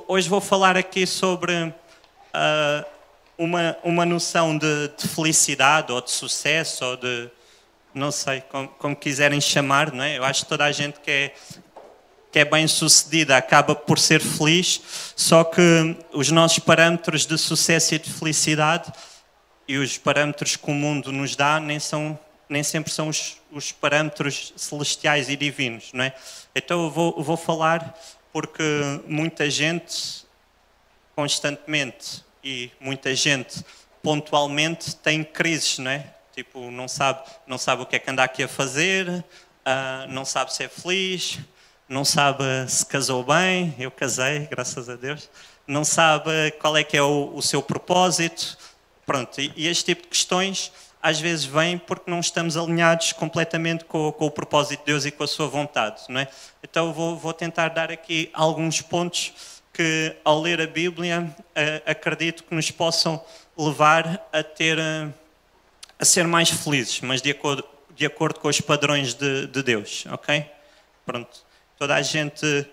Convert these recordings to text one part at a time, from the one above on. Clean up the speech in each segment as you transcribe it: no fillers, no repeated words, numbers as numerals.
Hoje vou falar aqui sobre uma noção de felicidade ou de sucesso ou de, não sei, como quiserem chamar, não é? Eu acho que toda a gente que é bem sucedida acaba por ser feliz, só que os nossos parâmetros de sucesso e de felicidade e os parâmetros que o mundo nos dá nem sempre são os parâmetros celestiais e divinos, não é? Então eu vou falar porque muita gente constantemente e muita gente pontualmente tem crises, não é? Tipo, não sabe o que é que anda aqui a fazer, não sabe se é feliz, não sabe se casou bem, eu casei, graças a Deus, não sabe qual é que é o seu propósito, pronto, e este tipo de questões às vezes vêm porque não estamos alinhados completamente com o propósito de Deus e com a sua vontade, não é? Então vou tentar dar aqui alguns pontos que ao ler a Bíblia acredito que nos possam levar a ser mais felizes, mas de acordo com os padrões de Deus, ok? Pronto. Toda a gente,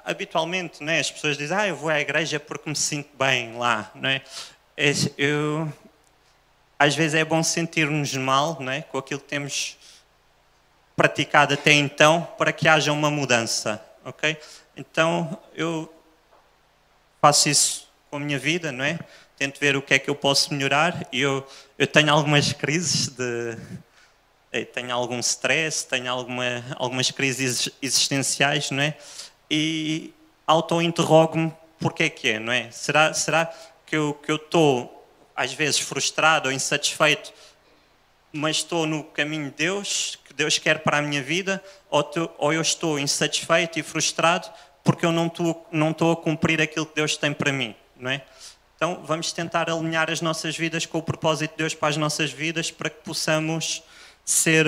habitualmente, né, as pessoas dizem, eu vou à igreja porque me sinto bem lá, não é? Às vezes é bom sentir-nos mal, não é, com aquilo que temos praticado até então, para que haja uma mudança, ok? Então, eu faço isso com a minha vida, não é? Tento ver o que é que eu posso melhorar e eu tenho algumas crises tenho algum stress, tenho algumas crises existenciais, não é? E auto-interrogo-me porque é que é, não é? Será que eu estou, às vezes, frustrado ou insatisfeito, mas estou no caminho de Deus, que Deus quer para a minha vida, ou eu estou insatisfeito e frustrado porque eu não estou a cumprir aquilo que Deus tem para mim, não é? Então, vamos tentar alinhar as nossas vidas com o propósito de Deus para as nossas vidas, para que possamos ser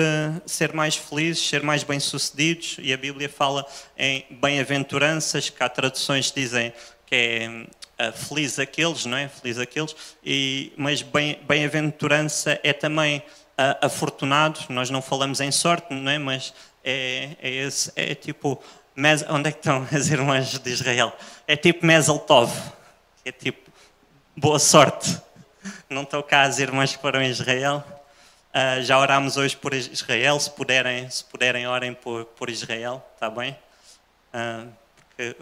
mais felizes, ser mais bem-sucedidos. E a Bíblia fala em bem-aventuranças, que há traduções que dizem que é feliz aqueles, não é? Feliz aqueles. Mas bem-aventurança é também afortunado. Nós não falamos em sorte, não é? Mas é tipo... Onde é que estão as irmãs de Israel? É tipo Mazel Tov. É tipo boa sorte. Não estão cá as irmãs que foram a Israel. Já orámos hoje por Israel, se puderem orem por Israel, está bem? Porque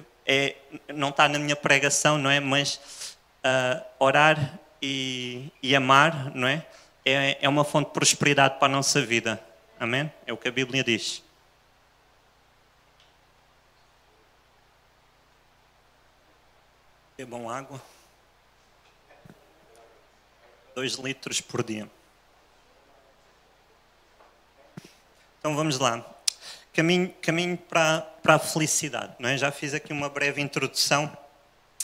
não está na minha pregação, não é? Mas orar e amar, não é? É uma fonte de prosperidade para a nossa vida, amém? É o que a Bíblia diz. Bebam água. 2 litros por dia. Então vamos lá. Caminho para a felicidade, não é? Já fiz aqui uma breve introdução.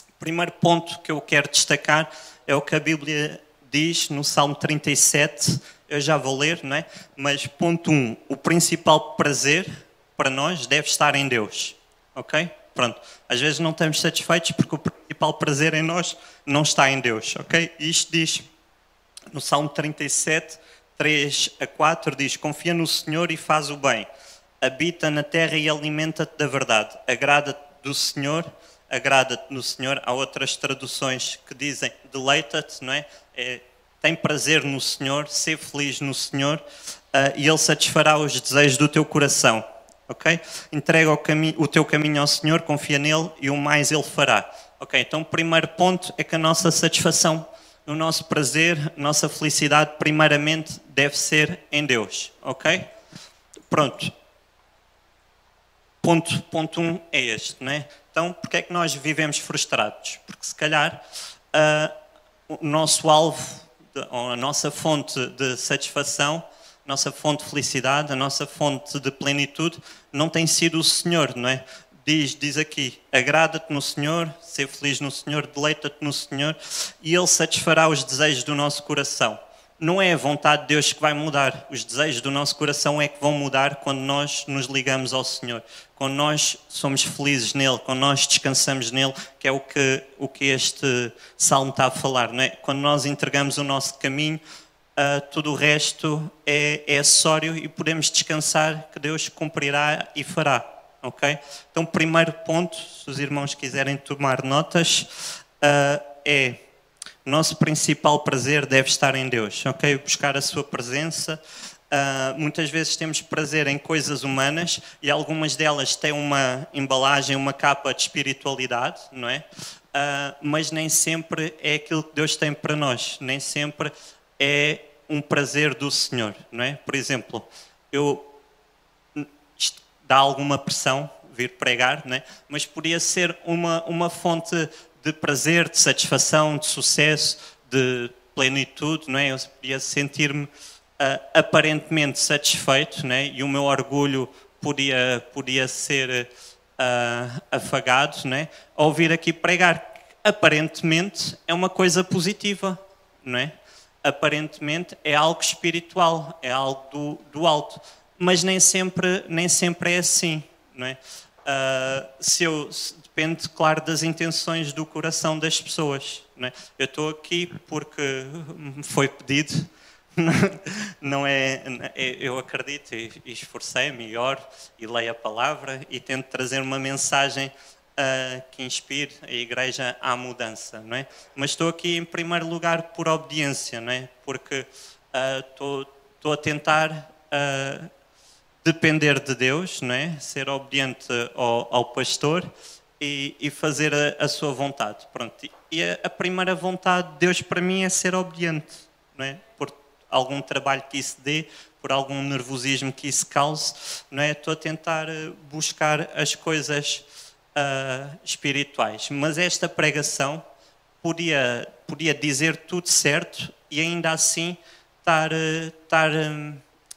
O primeiro ponto que eu quero destacar é o que a Bíblia diz no Salmo 37. Eu já vou ler, não é? Mas ponto 1. O principal prazer para nós deve estar em Deus. Ok? Pronto. Às vezes não estamos satisfeitos porque o principal prazer em nós não está em Deus. Ok? E isto diz no Salmo 37, 3-4, diz: confia no Senhor e faz o bem. Habita na terra e alimenta-te da verdade. Agrada-te no Senhor. Há outras traduções que dizem deleita-te, não é? Tem prazer no Senhor, ser feliz no Senhor, e Ele satisfará os desejos do teu coração. Ok? Entrega o teu caminho ao Senhor, confia nele e o mais Ele fará. Ok? Então o primeiro ponto é que a nossa satisfação, o nosso prazer, a nossa felicidade, primeiramente deve ser em Deus. Ok? Pronto. Ponto 1 é este, não é? Então, porque é que nós vivemos frustrados? Porque se calhar o nosso alvo, ou a nossa fonte de satisfação, a nossa fonte de felicidade, a nossa fonte de plenitude, não tem sido o Senhor, não é? Diz aqui, agrada-te no Senhor, ser feliz no Senhor, deleita-te no Senhor e Ele satisfará os desejos do nosso coração. Não é a vontade de Deus que vai mudar, os desejos do nosso coração é que vão mudar quando nós nos ligamos ao Senhor, quando nós somos felizes nele, quando nós descansamos nele, que é o que este salmo está a falar, não é? Quando nós entregamos o nosso caminho, tudo o resto é acessório e podemos descansar que Deus cumprirá e fará. ok? Então, primeiro ponto, se os irmãos quiserem tomar notas, é: o nosso principal prazer deve estar em Deus, ok? Buscar a sua presença. Muitas vezes temos prazer em coisas humanas e algumas delas têm uma embalagem, uma capa de espiritualidade, não é? Mas nem sempre é aquilo que Deus tem para nós, nem sempre é um prazer do Senhor, não é? Por exemplo, isto dá alguma pressão vir pregar, não é? Mas podia ser uma fonte de prazer, de satisfação, de sucesso, de plenitude, não é? Eu podia sentir-me aparentemente satisfeito, não é? E o meu orgulho podia ser afagado, não é? Ao vir aqui pregar, aparentemente é uma coisa positiva, não é? Aparentemente é algo espiritual, é algo do alto, mas nem sempre é assim, não é? Depende, claro, das intenções do coração das pessoas, não é? Eu estou aqui porque me foi pedido, não é? Eu acredito e esforcei-me e oro e leio a palavra e tento trazer uma mensagem que inspire a igreja à mudança, não é? Mas estou aqui em primeiro lugar por obediência, não é? Porque estou a tentar depender de Deus, não é? Ser obediente ao pastor e fazer a sua vontade. Pronto. E a primeira vontade de Deus para mim é ser obediente, não é? Por algum trabalho que isso dê, por algum nervosismo que isso cause, não é? Estou a tentar buscar as coisas espirituais. Mas esta pregação podia dizer tudo certo e ainda assim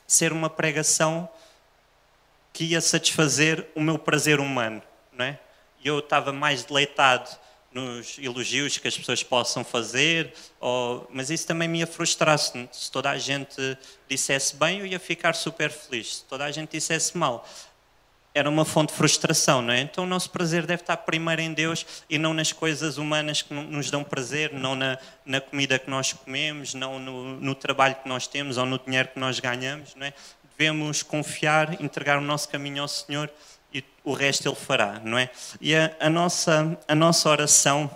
ser uma pregação que ia satisfazer o meu prazer humano, não é? Eu estava mais deleitado nos elogios que as pessoas possam fazer, mas isso também me ia frustrar. Se toda a gente dissesse bem, eu ia ficar super feliz. Se toda a gente dissesse mal, era uma fonte de frustração, não é? Então o nosso prazer deve estar primeiro em Deus e não nas coisas humanas que nos dão prazer, não na comida que nós comemos, não no trabalho que nós temos ou no dinheiro que nós ganhamos, não é? Devemos confiar, entregar o nosso caminho ao Senhor e o resto Ele fará, não é? E a nossa oração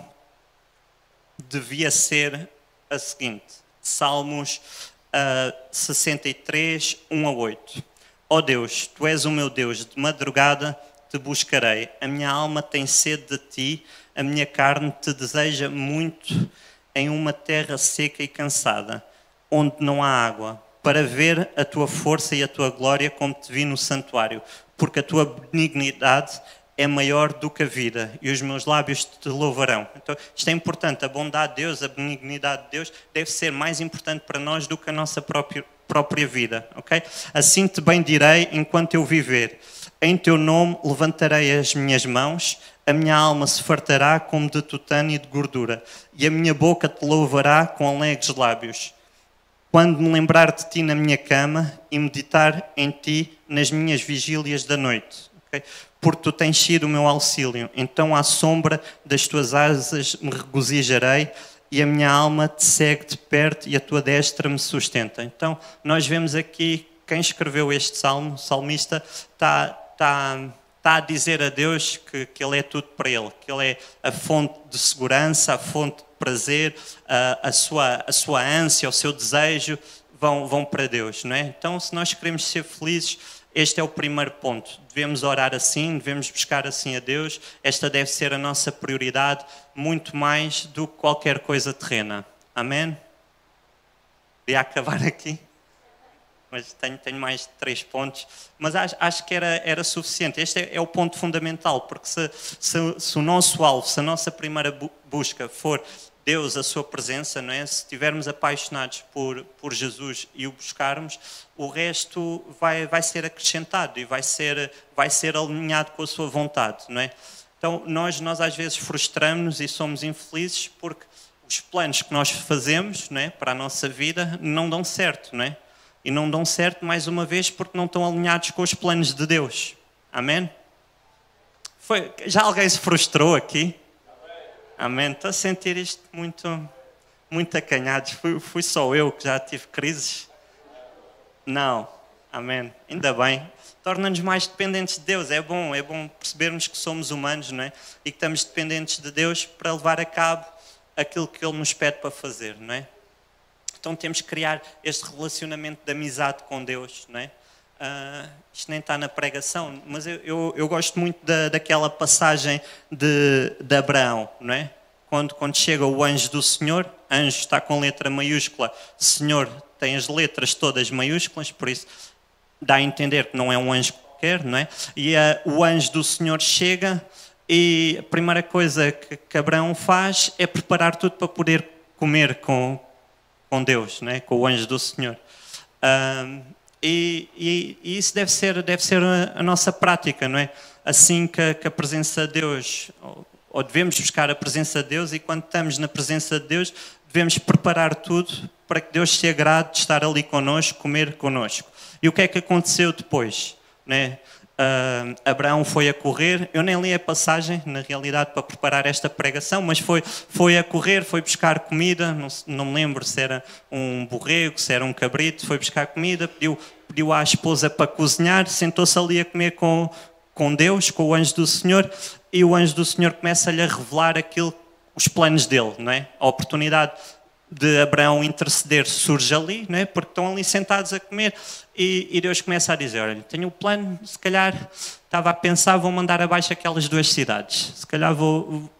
devia ser a seguinte: Salmos 63, 1 a 8. Ó Deus, Tu és o meu Deus, de madrugada te buscarei. A minha alma tem sede de Ti, a minha carne te deseja muito em uma terra seca e cansada, onde não há água, para ver a Tua força e a Tua glória como Te vi no santuário, porque a Tua benignidade é maior do que a vida e os meus lábios Te louvarão. Então, isto é importante, a bondade de Deus, a benignidade de Deus deve ser mais importante para nós do que a nossa própria vida, ok? Assim Te bendirei enquanto eu viver. Em Teu nome levantarei as minhas mãos, a minha alma se fartará como de tutano e de gordura, e a minha boca Te louvará com alegres lábios. Quando me lembrar de Ti na minha cama e meditar em Ti nas minhas vigílias da noite. Okay? Porque Tu tens sido o meu auxílio. Então à sombra das Tuas asas me regozijarei e a minha alma Te segue de perto e a Tua destra me sustenta. Então nós vemos aqui quem escreveu este salmo, o salmista, está a dizer a Deus que Ele é tudo para Ele, que Ele é a fonte de segurança, a fonte de prazer, a sua ânsia, o seu desejo vão para Deus, não é? Então, se nós queremos ser felizes, este é o primeiro ponto. Devemos orar assim, devemos buscar assim a Deus. Esta deve ser a nossa prioridade, muito mais do que qualquer coisa terrena. Amém? Queria acabar aqui, mas tenho mais de 3 pontos. Mas acho que era suficiente. Este é o ponto fundamental, porque se o nosso alvo, se a nossa primeira busca for Deus, a sua presença, não é? Se estivermos apaixonados por Jesus e o buscarmos, o resto vai ser acrescentado e vai ser alinhado com a sua vontade, não é? Então nós às vezes frustramos-nos e somos infelizes porque os planos que nós fazemos, não é, para a nossa vida não dão certo, não é? E não dão certo, mais uma vez, porque não estão alinhados com os planos de Deus. Amém? Já alguém se frustrou aqui? Amém. Estou a sentir isto muito acanhados. Fui só eu que já tive crises? Não. Amém. Ainda bem. Torna-nos mais dependentes de Deus. É bom percebermos que somos humanos, não é? E que estamos dependentes de Deus para levar a cabo aquilo que Ele nos pede para fazer, não é? Então temos que criar este relacionamento de amizade com Deus, não é? Isto nem está na pregação, mas eu gosto muito daquela passagem de Abraão, não é? Quando chega o anjo do Senhor, anjo está com letra maiúscula, Senhor tem as letras todas maiúsculas, por isso dá a entender que não é um anjo qualquer, não é? E o anjo do Senhor chega e a primeira coisa que Abraão faz é preparar tudo para poder comer com Deus, não é? Com o anjo do Senhor. E isso deve ser a nossa prática, não é? Assim que a presença de Deus, ou devemos buscar a presença de Deus, e quando estamos na presença de Deus, devemos preparar tudo para que Deus se agrade de estar ali connosco, comer connosco. E o que é que aconteceu depois? Não é? Abraão foi a correr, eu nem li a passagem, na realidade, para preparar esta pregação, mas foi a correr, foi buscar comida, não me lembro se era um borrego, se era um cabrito, foi buscar comida, pediu à esposa para cozinhar, sentou-se ali a comer com Deus, com o anjo do Senhor, e o anjo do Senhor começa-lhe a revelar os planos dele, não é? A oportunidade de Abraão interceder surge ali, não é? Porque estão ali sentados a comer e Deus começa a dizer, olha, tenho um plano, se calhar estava a pensar, vou mandar abaixo aquelas 2 cidades, se calhar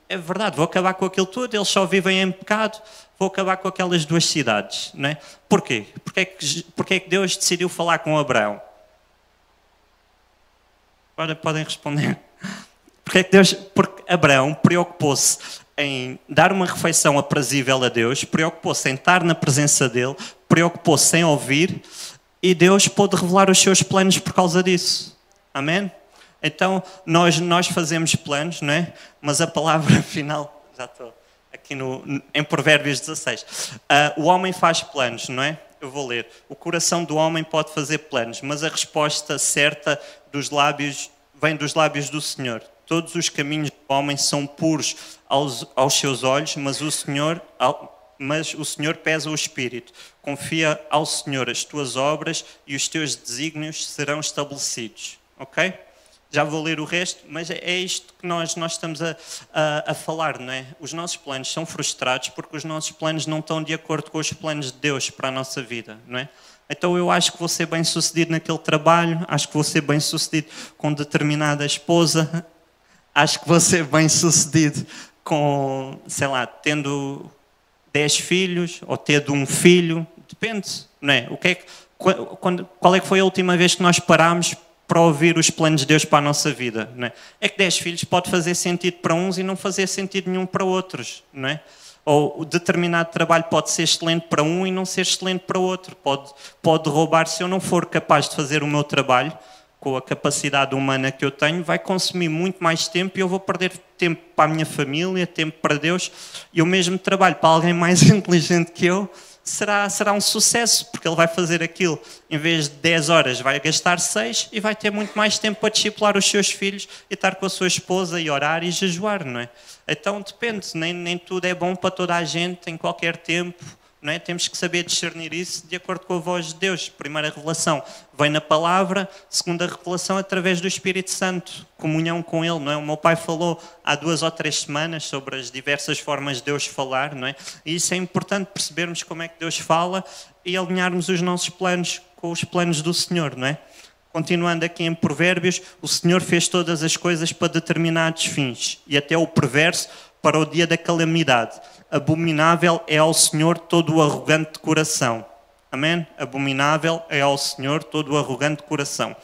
é verdade, vou acabar com aquilo tudo, eles só vivem em pecado, vou acabar com aquelas 2 cidades, não é? Porquê? Porque é que Deus decidiu falar com Abraão? Agora podem responder. Porque Abraão preocupou-se em dar uma refeição aprazível a Deus, preocupou-se em estar na presença dele, preocupou-se em ouvir, e Deus pôde revelar os seus planos por causa disso. Amém? Então, nós fazemos planos, não é? Mas a palavra final, já estou aqui em Provérbios 16. O homem faz planos, não é? Eu vou ler. O coração do homem pode fazer planos, mas a resposta certa vem dos lábios do Senhor. Todos os caminhos do homem são puros aos seus olhos, mas o Senhor pesa o espírito. Confia ao Senhor as tuas obras e os teus desígnios serão estabelecidos. Ok? Já vou ler o resto, mas é isto que nós estamos a falar, não é? Os nossos planos são frustrados porque os nossos planos não estão de acordo com os planos de Deus para a nossa vida, não é? Então eu acho que vou ser bem sucedido naquele trabalho, acho que vou ser bem sucedido com determinada esposa, acho que vou ser bem sucedido com, sei lá, tendo 10 filhos ou tendo um filho, depende, não é? Qual é que foi a última vez que nós parámos para ouvir os planos de Deus para a nossa vida, não é? É que 10 filhos pode fazer sentido para uns e não fazer sentido nenhum para outros, não é? Ou determinado trabalho pode ser excelente para um e não ser excelente para outro. Pode roubar, se eu não for capaz de fazer o meu trabalho, com a capacidade humana que eu tenho, vai consumir muito mais tempo e eu vou perder tempo para a minha família, tempo para Deus. E o mesmo trabalho para alguém mais inteligente que eu será um sucesso, porque ele vai fazer aquilo, em vez de 10 horas, vai gastar 6 e vai ter muito mais tempo para discipular os seus filhos e estar com a sua esposa e orar e jejuar, não é? Então depende, nem tudo é bom para toda a gente, em qualquer tempo, não é? Temos que saber discernir isso de acordo com a voz de Deus. Primeira revelação vem na palavra, segunda revelação através do Espírito Santo, comunhão com Ele, não é? O meu pai falou há 2 ou 3 semanas sobre as diversas formas de Deus falar, não é? E isso é importante percebermos como é que Deus fala e alinharmos os nossos planos com os planos do Senhor, não é? Continuando aqui em Provérbios, o Senhor fez todas as coisas para determinados fins e até o perverso para o dia da calamidade. Abominável é ao Senhor todo o arrogante de coração. Amém? Abominável é ao Senhor todo o arrogante de coração.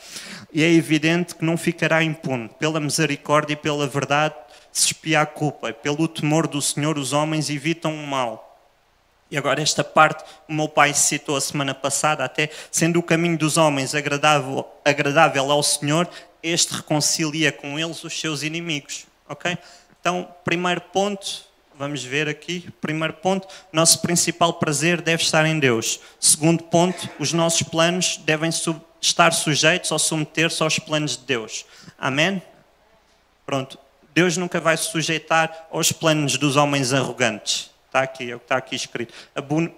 E é evidente que não ficará impune. Pela misericórdia e pela verdade se expia a culpa. Pelo temor do Senhor os homens evitam o mal. E agora esta parte o meu pai citou a semana passada, até sendo o caminho dos homens agradável ao Senhor, este reconcilia com eles os seus inimigos. Ok? Então, primeiro ponto, vamos ver aqui. Primeiro ponto, nosso principal prazer deve estar em Deus. Segundo ponto, os nossos planos devem estar sujeitos ou submeter-se aos planos de Deus. Amém? Pronto. Deus nunca vai se sujeitar aos planos dos homens arrogantes. Está aqui, é o que está aqui escrito.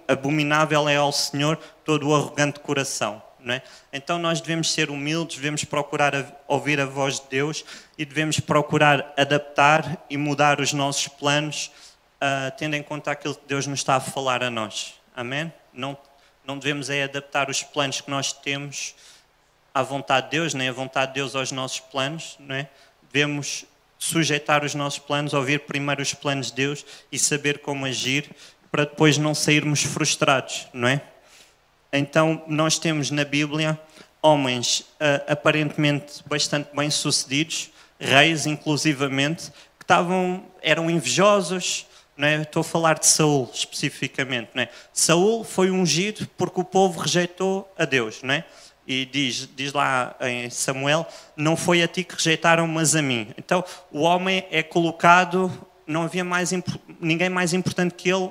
Abominável é ao Senhor todo o arrogante coração. não é? Então nós devemos ser humildes, devemos procurar ouvir a voz de Deus e devemos procurar adaptar e mudar os nossos planos, tendo em conta aquilo que Deus nos está a falar a nós. Amém? Não devemos adaptar os planos que nós temos à vontade de Deus, nem a vontade de Deus aos nossos planos, não é? Devemos sujeitar os nossos planos, ouvir primeiro os planos de Deus e saber como agir para depois não sairmos frustrados, não é? Então, nós temos na Bíblia homens aparentemente bastante bem-sucedidos, reis inclusivamente, que eram invejosos, não é? Estou a falar de Saul especificamente, não é? Saul foi ungido porque o povo rejeitou a Deus, não é? E diz lá em Samuel, não foi a ti que rejeitaram, mas a mim. Então, o homem é colocado, não havia ninguém mais importante que ele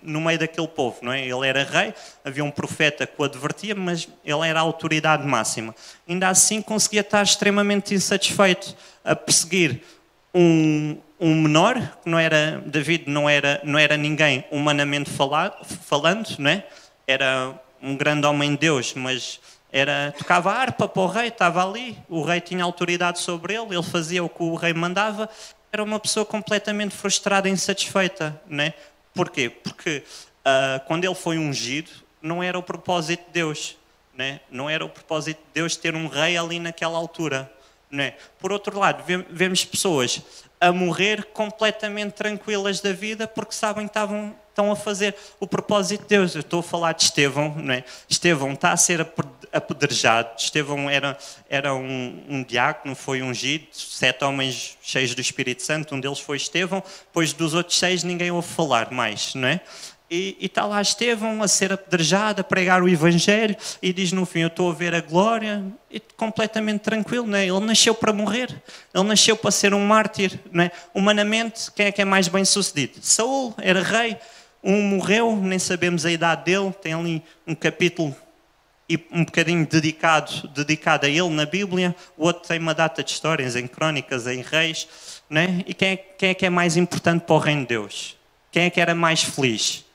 no meio daquele povo, não é? Ele era rei, havia um profeta que o advertia, mas ele era a autoridade máxima. Ainda assim conseguia estar extremamente insatisfeito a perseguir um menor, que não era David, não era ninguém humanamente falando, não é? Era um grande homem de Deus, mas tocava a harpa para o rei, estava ali, o rei tinha autoridade sobre ele, ele fazia o que o rei mandava, era uma pessoa completamente frustrada e insatisfeita, não é? Porquê? Porque quando ele foi ungido, não era o propósito de Deus, né? Não era o propósito de Deus ter um rei ali naquela altura, né? Por outro lado, vemos pessoas a morrer completamente tranquilas da vida porque sabem que estão a fazer o propósito de Deus. Eu estou a falar de Estevão, não é? Estevão está a ser apedrejado. Estevão era um diácono, foi ungido, 7 homens cheios do Espírito Santo, um deles foi Estevão, depois dos outros 6 ninguém ouve falar mais, não é? E está lá Estevão a ser apedrejado, a pregar o Evangelho, e diz no fim, eu estou a ver a glória, e completamente tranquilo, não é? Ele nasceu para morrer, ele nasceu para ser um mártir, não é? Humanamente, quem é que é mais bem sucedido? Saul era rei, um morreu, nem sabemos a idade dele, tem ali um capítulo e um bocadinho dedicado a ele na Bíblia, o outro tem uma data de histórias, em Crónicas, em Reis, não é? E quem é que é mais importante para o reino de Deus? Quem é que era mais feliz?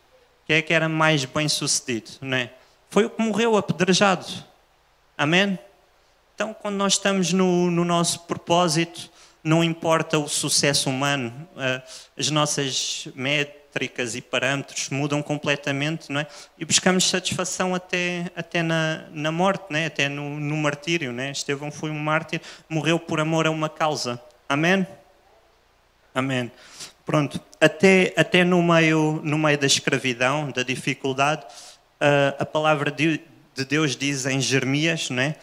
Quem é que era mais bem sucedido, não é? Foi o que morreu apedrejado. Amém? Então, quando nós estamos no nosso propósito, não importa o sucesso humano, as nossas métricas e parâmetros mudam completamente, não é? E buscamos satisfação até na morte, não é? Até no martírio, não é? Estevão foi um mártir, morreu por amor a uma causa. Amém? Amém. Pronto, até no meio da escravidão, da dificuldade, a palavra de Deus diz em Jeremias, não é?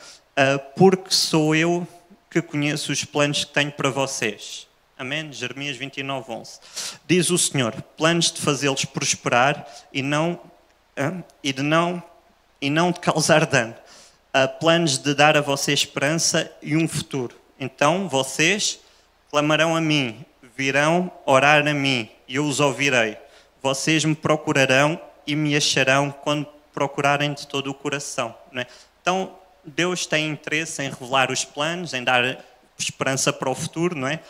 Porque sou eu que conheço os planos que tenho para vocês. Amém? Jeremias 29:11. Diz o Senhor, planos de fazê-los prosperar e não de causar dano. Planos de dar a vocês esperança e um futuro. Então vocês clamarão a mim, virão orar a mim e eu os ouvirei. Vocês me procurarão e me acharão quando procurarem de todo o coração. Não é? Então, Deus tem interesse em revelar os planos, em dar esperança para o futuro, não é?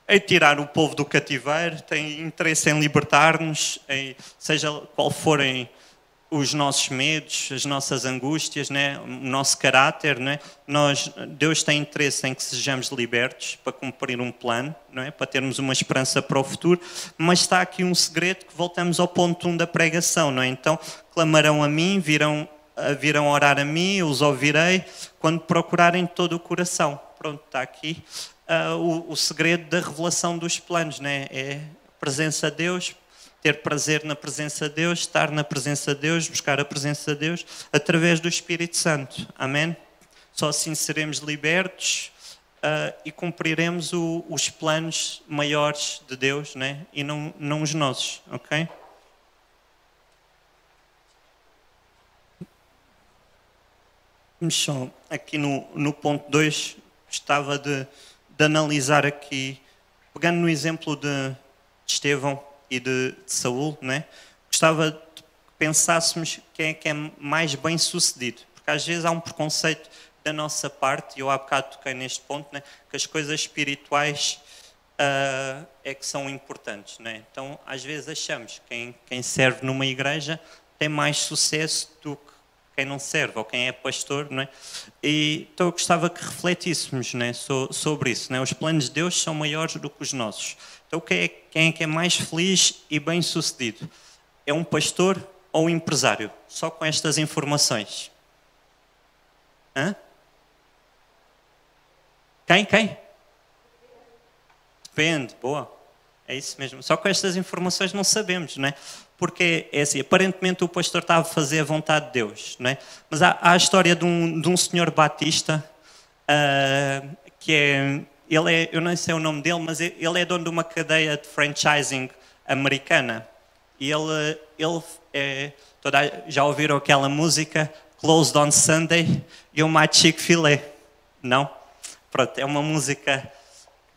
Em tirar o povo do cativeiro, tem interesse em libertar-nos, seja qual forem os nossos medos, as nossas angústias, né? O nosso caráter, né? Deus tem interesse em que sejamos libertos para cumprir um plano, não é? Para termos uma esperança para o futuro, mas está aqui um segredo que voltamos ao ponto 1 da pregação, não é? Então, clamarão a mim, virão orar a mim, eu os ouvirei, quando procurarem de todo o coração. Pronto, está aqui o segredo da revelação dos planos, né? É a presença de Deus, ter prazer na presença de Deus, estar na presença de Deus, buscar a presença de Deus através do Espírito Santo. Amém? Só assim seremos libertos e cumpriremos os planos maiores de Deus, né? E não os nossos, ok? Vamos só aqui no ponto 2, gostava de analisar aqui, pegando no exemplo de Estevão e de Saul, né? Gostava de pensássemos quem é mais bem sucedido, porque às vezes há um preconceito da nossa parte, e eu há bocado toquei neste ponto, né? Que as coisas espirituais é que são importantes, né? Então às vezes achamos que quem serve numa igreja tem mais sucesso do que quem não serve ou quem é pastor, não é? E então eu gostava que refletíssemos, não é, sobre isso, não é? Os planos de Deus são maiores do que os nossos. Então quem é que é mais feliz e bem-sucedido? É um pastor ou um empresário? Só com estas informações. Hã? Quem? Depende, boa. É isso mesmo. Só com estas informações não sabemos, não é? Porque é assim, aparentemente o pastor estava a fazer a vontade de Deus, não é? Mas há a história de um senhor batista, que eu não sei o nome dele, mas ele é dono de uma cadeia de franchising americana. E já ouviram aquela música Closed on Sunday, You're My Chick-fil-A? Não? Pronto, é uma música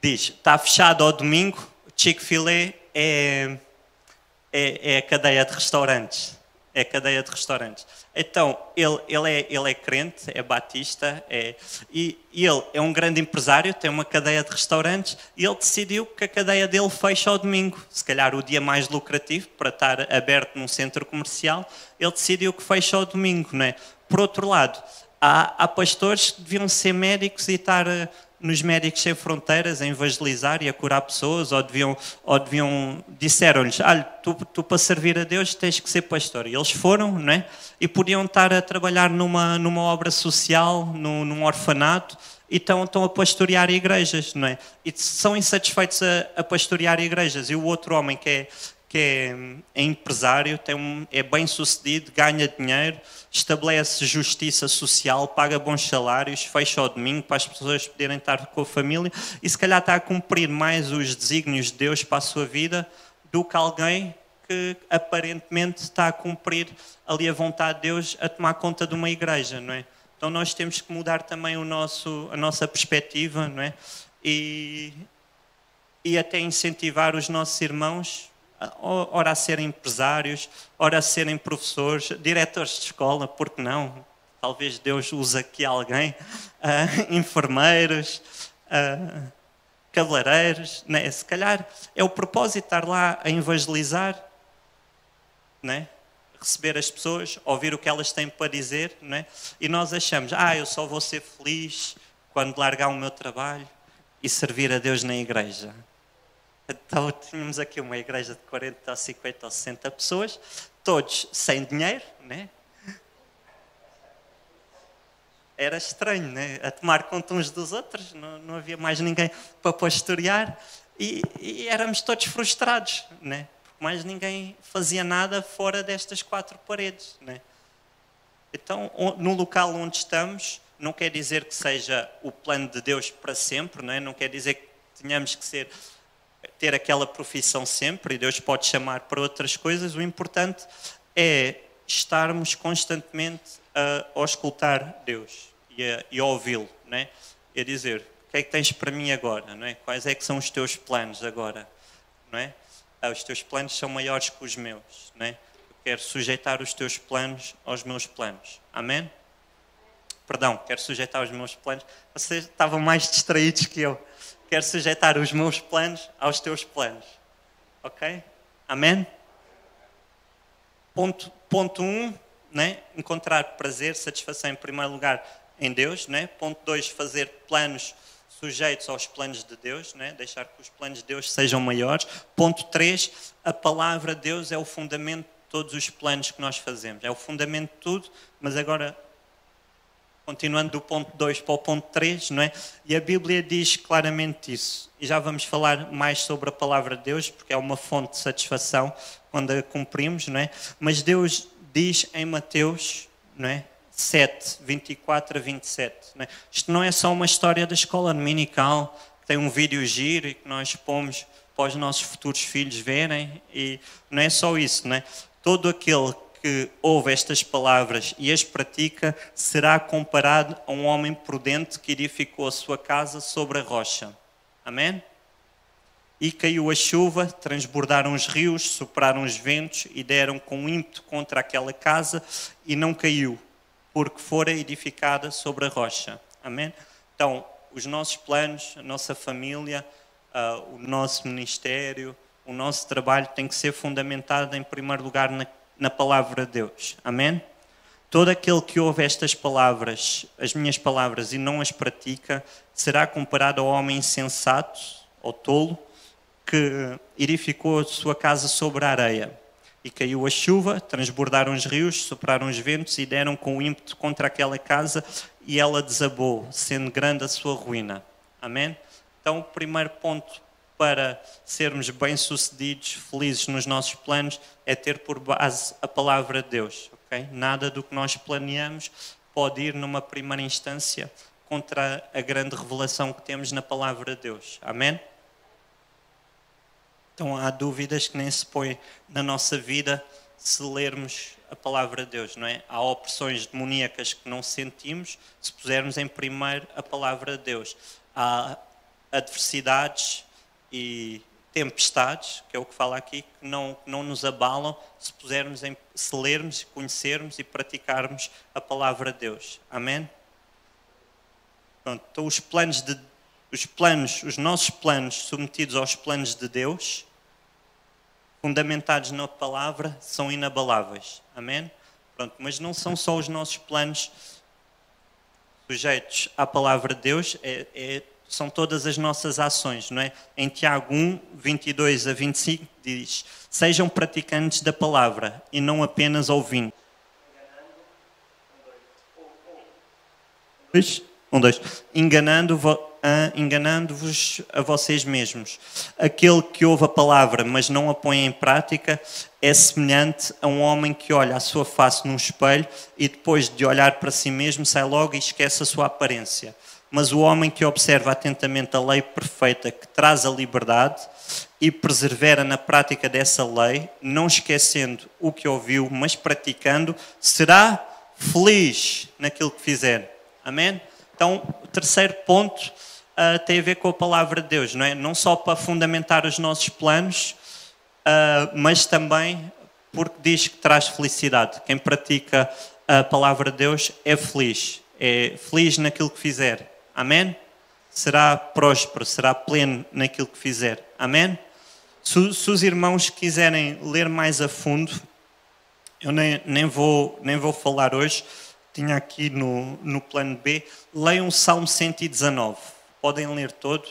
que diz, está fechado ao domingo, Chick-fil-A é a cadeia de restaurantes. É a cadeia de restaurantes. Então, ele é crente, é batista, e ele é um grande empresário, tem uma cadeia de restaurantes, e ele decidiu que a cadeia dele fecha ao domingo. Se calhar o dia mais lucrativo para estar aberto num centro comercial, ele decidiu que fecha ao domingo, não é? Por outro lado, há pastores que deviam ser médicos e estar nos Médicos Sem Fronteiras a evangelizar e a curar pessoas, ou disseram-lhes, olha, tu para servir a Deus tens que ser pastor. E eles foram, não é? E podiam estar a trabalhar numa obra social, num orfanato, e estão a pastorear igrejas, não é? E são insatisfeitos a pastorear igrejas. E o outro homem que é empresário, é bem sucedido, ganha dinheiro, estabelece justiça social, paga bons salários, fecha ao domingo para as pessoas poderem estar com a família e se calhar está a cumprir mais os desígnios de Deus para a sua vida do que alguém que aparentemente está a cumprir ali a vontade de Deus a tomar conta de uma igreja, não é? Então nós temos que mudar também a nossa perspectiva, não é? E até incentivar os nossos irmãos ora a serem empresários, ora a serem professores, diretores de escola, porque não? Talvez Deus use aqui alguém, enfermeiros, cabeleireiros, né? Se calhar é o propósito estar lá a evangelizar, né? Receber as pessoas, ouvir o que elas têm para dizer, né? E nós achamos, eu só vou ser feliz quando largar o meu trabalho e servir a Deus na igreja. Então tínhamos aqui uma igreja de 40 ou 50 ou 60 pessoas, todos sem dinheiro, né? Era estranho, né? A tomar conta uns dos outros, não havia mais ninguém para pastorear e éramos todos frustrados, né? Porque mais ninguém fazia nada fora destas quatro paredes, né? Então, no local onde estamos, não quer dizer que seja o plano de Deus para sempre, não é? Não quer dizer que tenhamos que ter aquela profissão sempre, e Deus pode chamar para outras coisas. O importante é estarmos constantemente a auscultar Deus e a ouvi-lo, não é? E a dizer, o que é que tens para mim agora, não é? Quais é que são os teus planos agora, não é? Os teus planos são maiores que os meus, não é? Eu quero sujeitar os teus planos aos meus planos. Amém? Perdão, quero sujeitar os meus planos. Vocês estavam mais distraídos que eu. Quero sujeitar os meus planos aos teus planos. Ok? Amém? Ponto 1, né? Encontrar prazer, satisfação em primeiro lugar em Deus. Né? Ponto 2, fazer planos sujeitos aos planos de Deus. Né? Deixar que os planos de Deus sejam maiores. Ponto 3, a palavra de Deus é o fundamento de todos os planos que nós fazemos. É o fundamento de tudo, mas agora... Continuando do ponto 2 para o ponto 3, não é? E a Bíblia diz claramente isso. E já vamos falar mais sobre a palavra de Deus, porque é uma fonte de satisfação quando a cumprimos, não é? Mas Deus diz em Mateus, não é? 7, 24 a 27. Não é? Isto não é só uma história da escola dominical, que tem um vídeo giro e que nós pomos para os nossos futuros filhos verem. E não é só isso, não é? Todo aquele que ouve estas palavras e as pratica, será comparado a um homem prudente que edificou a sua casa sobre a rocha. Amém? E caiu a chuva, transbordaram os rios, sopraram os ventos e deram com ímpeto contra aquela casa e não caiu, porque fora edificada sobre a rocha. Amém? Então, os nossos planos, a nossa família, o nosso ministério, o nosso trabalho tem que ser fundamentado em primeiro lugar na palavra de Deus. Amém? Todo aquele que ouve estas palavras, as minhas palavras, e não as pratica, será comparado ao homem insensato, ou tolo, que edificou a sua casa sobre a areia. E caiu a chuva, transbordaram os rios, sopraram os ventos e deram com ímpeto contra aquela casa e ela desabou, sendo grande a sua ruína. Amém? Então, o primeiro ponto para sermos bem-sucedidos, felizes nos nossos planos, é ter por base a palavra de Deus. Okay? Nada do que nós planeamos pode ir, numa primeira instância, contra a grande revelação que temos na palavra de Deus. Amém? Então há dúvidas que nem se põem na nossa vida se lermos a palavra de Deus, não é? Há opressões demoníacas que não sentimos se pusermos em primeiro a palavra de Deus. Há adversidades e tempestades, que é o que fala aqui, que não nos abalam se lermos, conhecermos e praticarmos a palavra de Deus. Amém? Pronto, então os nossos planos submetidos aos planos de Deus, fundamentados na palavra, são inabaláveis. Amém? Pronto, mas não são só os nossos planos sujeitos à palavra de Deus, são todas as nossas ações, não é? Em Tiago 1, 22 a 25 diz: sejam praticantes da palavra e não apenas ouvindo. Enganando-vos a vocês mesmos. Aquele que ouve a palavra, mas não a põe em prática, é semelhante a um homem que olha a sua face num espelho e depois de olhar para si mesmo sai logo e esquece a sua aparência. Mas o homem que observa atentamente a lei perfeita que traz a liberdade e persevera na prática dessa lei, não esquecendo o que ouviu, mas praticando, será feliz naquilo que fizer. Amém? Então, o terceiro ponto tem a ver com a palavra de Deus, não é? Não só para fundamentar os nossos planos, mas também porque diz que traz felicidade. Quem pratica a palavra de Deus é feliz naquilo que fizer. Amém? Será próspero, será pleno naquilo que fizer. Amém? Se os irmãos quiserem ler mais a fundo, eu nem vou falar hoje. Tinha aqui no plano B, leiam o Salmo 119. Podem ler todo.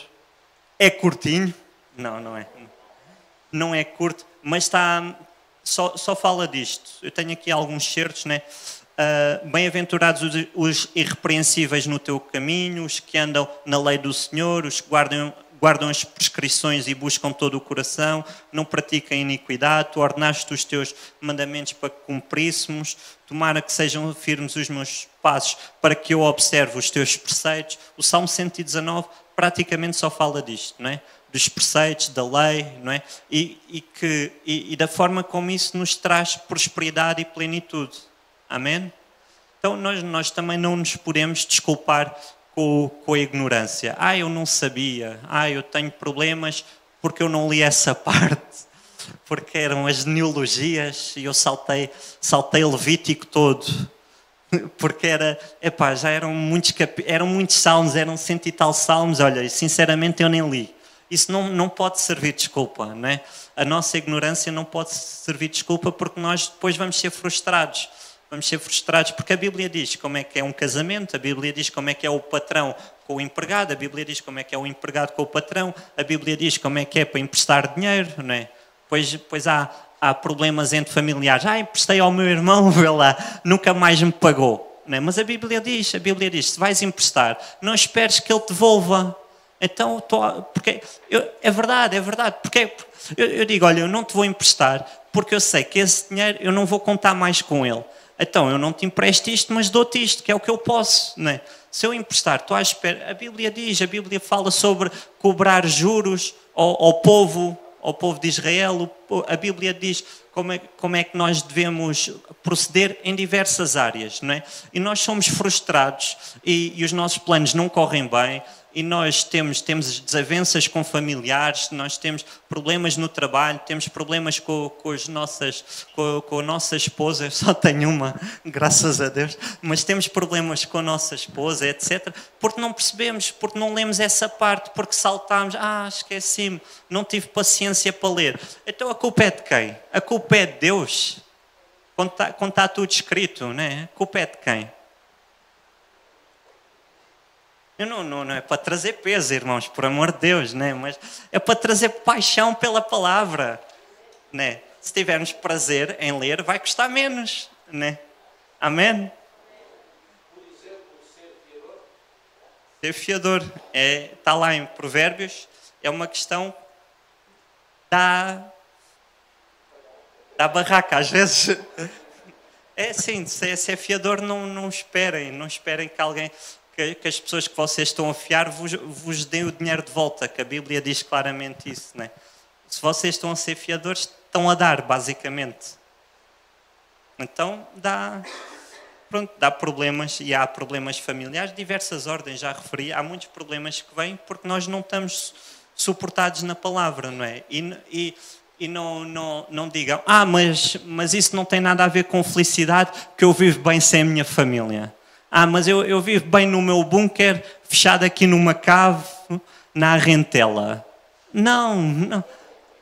É curtinho? Não é. Não é curto, mas só fala disto. Eu tenho aqui alguns certos, né? Bem-aventurados os irrepreensíveis no teu caminho, os que andam na lei do Senhor, os que guardam as prescrições e buscam todo o coração, não praticam iniquidade. Tu ordenaste os teus mandamentos para que cumpríssemos. Tomara que sejam firmes os meus passos para que eu observe os teus preceitos. O Salmo 119 praticamente só fala disto, não é? Dos preceitos, da lei, não é? E da forma como isso nos traz prosperidade e plenitude. Amém? Então nós também não nos podemos desculpar com a ignorância. Eu não sabia. Eu tenho problemas porque eu não li essa parte. Porque eram as genealogias e eu saltei Levítico todo. Porque já eram muitos salmos, eram 100 e tal salmos. Olha, sinceramente eu nem li. Isso não pode servir de desculpa, não é? A nossa ignorância não pode servir de desculpa porque nós depois vamos ser frustrados. Vamos ser frustrados porque a Bíblia diz como é que é um casamento, a Bíblia diz como é que é o patrão com o empregado, a Bíblia diz como é que é o empregado com o patrão, a Bíblia diz como é que é para emprestar dinheiro, não é? Pois há problemas entre familiares. Emprestei ao meu irmão, vê lá, nunca mais me pagou. Não é? Mas a Bíblia diz, se vais emprestar, não esperes que ele te devolva. Então, é verdade. Porque eu digo, olha, eu não te vou emprestar porque eu sei que esse dinheiro eu não vou contar mais com ele. Então, eu não te empresto isto, mas dou-te isto, que é o que eu posso. Não é? Se eu emprestar, estou à espera. A Bíblia fala sobre cobrar juros ao povo de Israel. A Bíblia diz como é que nós devemos proceder em diversas áreas. Não é? E nós somos frustrados e os nossos planos não correm bem. E nós temos desavenças com familiares, nós temos problemas no trabalho, temos problemas com a nossa esposa, eu só tenho uma, graças a Deus, mas temos problemas com a nossa esposa, etc. Porque não percebemos, porque não lemos essa parte, porque saltámos, esqueci-me, não tive paciência para ler. Então a culpa é de quem? A culpa é de Deus? Quando está tudo escrito, né? A culpa é de quem? Não é para trazer peso, irmãos, por amor de Deus, né? Mas é para trazer paixão pela palavra, né? Se tivermos prazer em ler, vai custar menos, né? Amém? Ser fiador, está lá em Provérbios, é uma questão da barraca, às vezes. É sim, se é fiador, não esperem que alguém, que as pessoas que vocês estão a fiar vos deem o dinheiro de volta, que a Bíblia diz claramente isso, né? Se vocês estão a ser fiadores, estão a dar, basicamente. Então, dá problemas, e há problemas familiares de diversas ordens, já referi, há muitos problemas que vêm porque nós não estamos suportados na palavra, não é? E não digam, mas isso não tem nada a ver com felicidade, que eu vivo bem sem a minha família. Mas eu vivo bem no meu bunker, fechado aqui numa cave, na Arrentela. Não.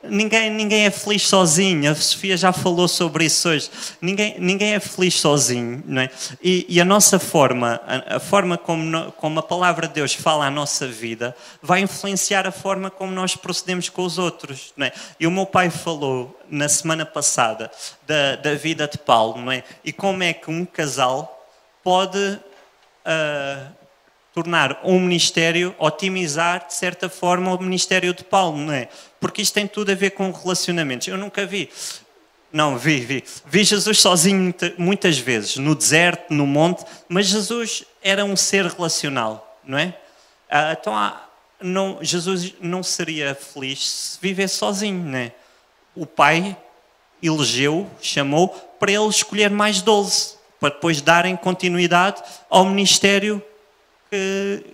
Ninguém é feliz sozinho. A Sofia já falou sobre isso hoje. Ninguém é feliz sozinho, não é? E a nossa forma, a forma como a palavra de Deus fala a nossa vida, vai influenciar a forma como nós procedemos com os outros, não é? E o meu pai falou na semana passada da vida de Paulo, não é? E como é que um casal pode tornar um ministério, otimizar de certa forma o ministério de Paulo, não é? Porque isto tem tudo a ver com relacionamentos. Eu nunca vi. Não, vi Jesus sozinho muitas vezes, no deserto, no monte, mas Jesus era um ser relacional, não é? Jesus não seria feliz se vivesse sozinho, não é? O Pai elegeu, chamou, para ele escolher mais 12, para depois darem continuidade ao ministério que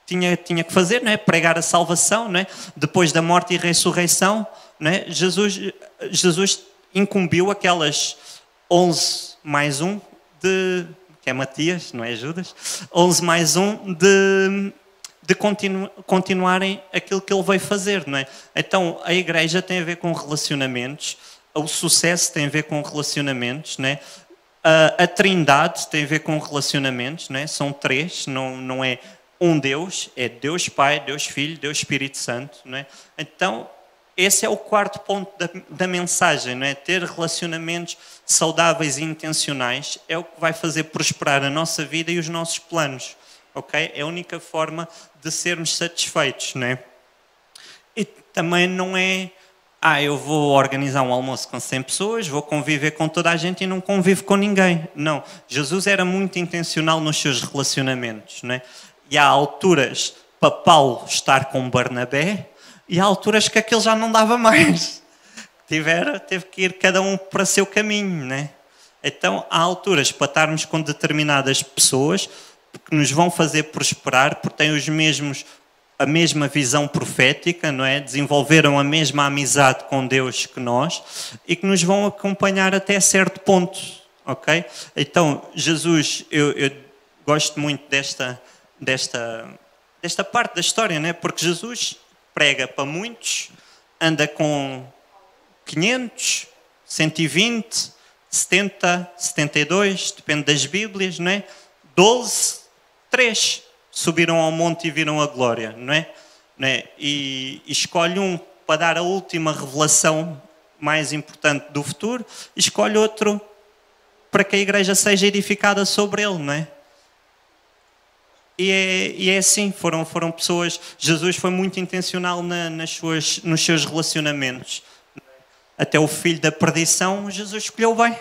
tinha que fazer, não é? Pregar a salvação, não é? Depois da morte e ressurreição, não é? Jesus incumbiu aquelas 11 mais 1 que é Matias, não é Judas? 11 mais 1 de continuarem aquilo que ele veio fazer, não é? Então, a igreja tem a ver com relacionamentos, o sucesso tem a ver com relacionamentos, não é? A Trindade tem a ver com relacionamentos, não é? São 3, não é um Deus, é Deus Pai, Deus Filho, Deus Espírito Santo, não é? Então, esse é o quarto ponto da mensagem, não é? Ter relacionamentos saudáveis e intencionais é o que vai fazer prosperar a nossa vida e os nossos planos, ok? É a única forma de sermos satisfeitos, não é? E também não é, eu vou organizar um almoço com 100 pessoas, vou conviver com toda a gente e não convivo com ninguém. Não, Jesus era muito intencional nos seus relacionamentos, não é? E há alturas para Paulo estar com Barnabé e há alturas que aquele já não dava mais. Teve que ir cada um para seu caminho, não é? Então há alturas para estarmos com determinadas pessoas que nos vão fazer prosperar porque têm a mesma visão profética, não é? Desenvolveram a mesma amizade com Deus que nós e que nos vão acompanhar até certo ponto, ok? Então, Jesus, eu gosto muito desta parte da história, não é? Porque Jesus prega para muitos, anda com 500, 120, 70, 72, depende das Bíblias, não é? 12, 3 subiram ao monte e viram a glória, não é? E escolhe um para dar a última revelação mais importante do futuro, e escolhe outro para que a igreja seja edificada sobre ele, não é? E é assim, foram pessoas. Jesus foi muito intencional nos seus relacionamentos. Até o filho da perdição, Jesus escolheu bem.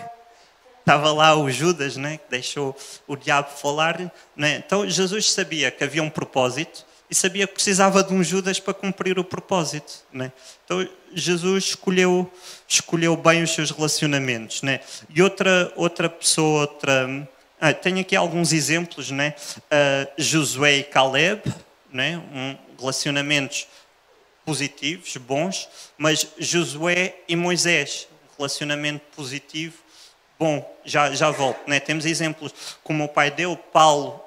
Estava lá o Judas, né, que deixou o diabo falar. Né? Então Jesus sabia que havia um propósito e sabia que precisava de um Judas para cumprir o propósito. Né? Então Jesus escolheu bem os seus relacionamentos. Né? E outra pessoa, tenho aqui alguns exemplos, né? Josué e Caleb, né? Relacionamentos positivos, bons, mas Josué e Moisés, relacionamento positivo, bom, já volto, né? Temos exemplos como o pai deu, Paulo,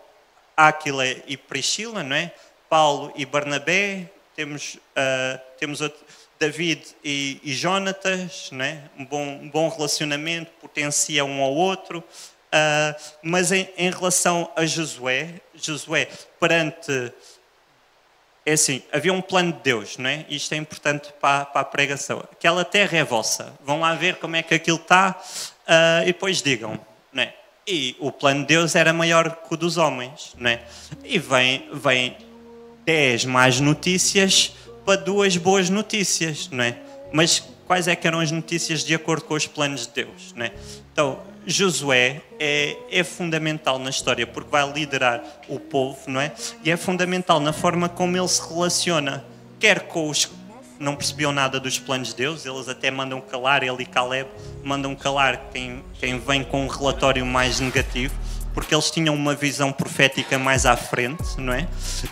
Áquila e Priscila, não é? Paulo e Barnabé, temos David e Jonatas, né? Um bom relacionamento, potencia um ao outro. Mas em relação a Josué, perante... É assim, havia um plano de Deus, não é? Isto é importante para a pregação. Aquela terra é vossa. Vão lá ver como é que aquilo está e depois digam, não é? E o plano de Deus era maior que o dos homens, não é? E vem 10 más notícias para 2 boas notícias, não é? Mas quais é que eram as notícias de acordo com os planos de Deus, não é? Então, Josué é fundamental na história porque vai liderar o povo, não é? E é fundamental na forma como ele se relaciona, quer com os que não percebiam nada dos planos de Deus, eles até mandam calar, ele e Caleb mandam calar quem vem com um relatório mais negativo, porque eles tinham uma visão profética mais à frente, não é?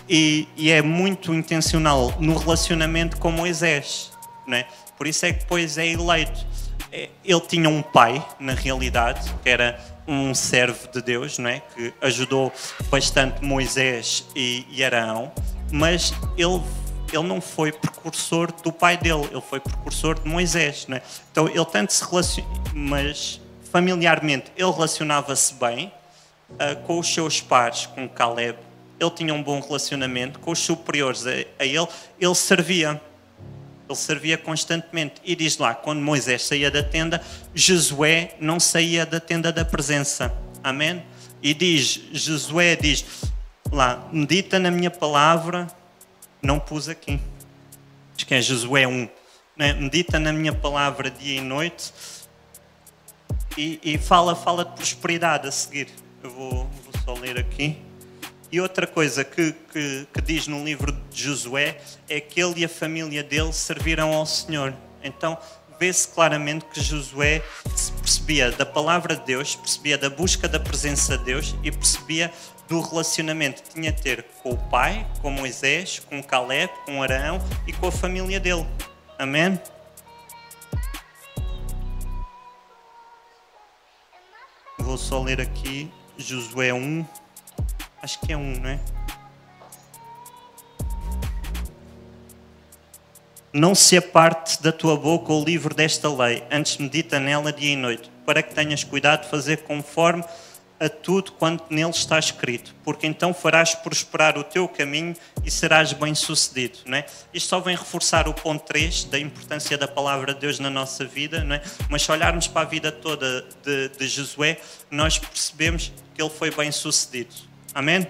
E é muito intencional no relacionamento com Moisés, não é? Por isso é que depois é eleito. Ele tinha um pai, na realidade, que era um servo de Deus, não é? Que ajudou bastante Moisés e Arão, mas ele não foi precursor do pai dele, ele foi precursor de Moisés, não é? Então ele tanto se relaciona, mas familiarmente ele relacionava-se bem com os seus pares, com Caleb. Ele tinha um bom relacionamento com os superiores a ele servia. Ele servia constantemente. E diz lá, quando Moisés saía da tenda, Josué não saía da tenda da presença. Amém? E Josué diz lá, medita na minha palavra, não pus aqui. Diz que é Josué 1. Né? Medita na minha palavra dia e noite e fala de prosperidade a seguir. Eu vou só ler aqui. E outra coisa que diz no livro de Josué é que ele e a família dele serviram ao Senhor. Então vê-se claramente que Josué se percebia da palavra de Deus, percebia da busca da presença de Deus e percebia do relacionamento que tinha a ter com o pai, com Moisés, com Caleb, com Arão e com a família dele. Amém? Vou só ler aqui Josué 1. Acho que é 1, não é? Não se aparte da tua boca o livro desta lei, antes medita nela dia e noite, para que tenhas cuidado de fazer conforme a tudo quanto nele está escrito, porque então farás prosperar o teu caminho e serás bem-sucedido, não é? Isto só vem reforçar o ponto 3 da importância da palavra de Deus na nossa vida, não é? Mas se olharmos para a vida toda de Josué, nós percebemos que ele foi bem-sucedido. Amém?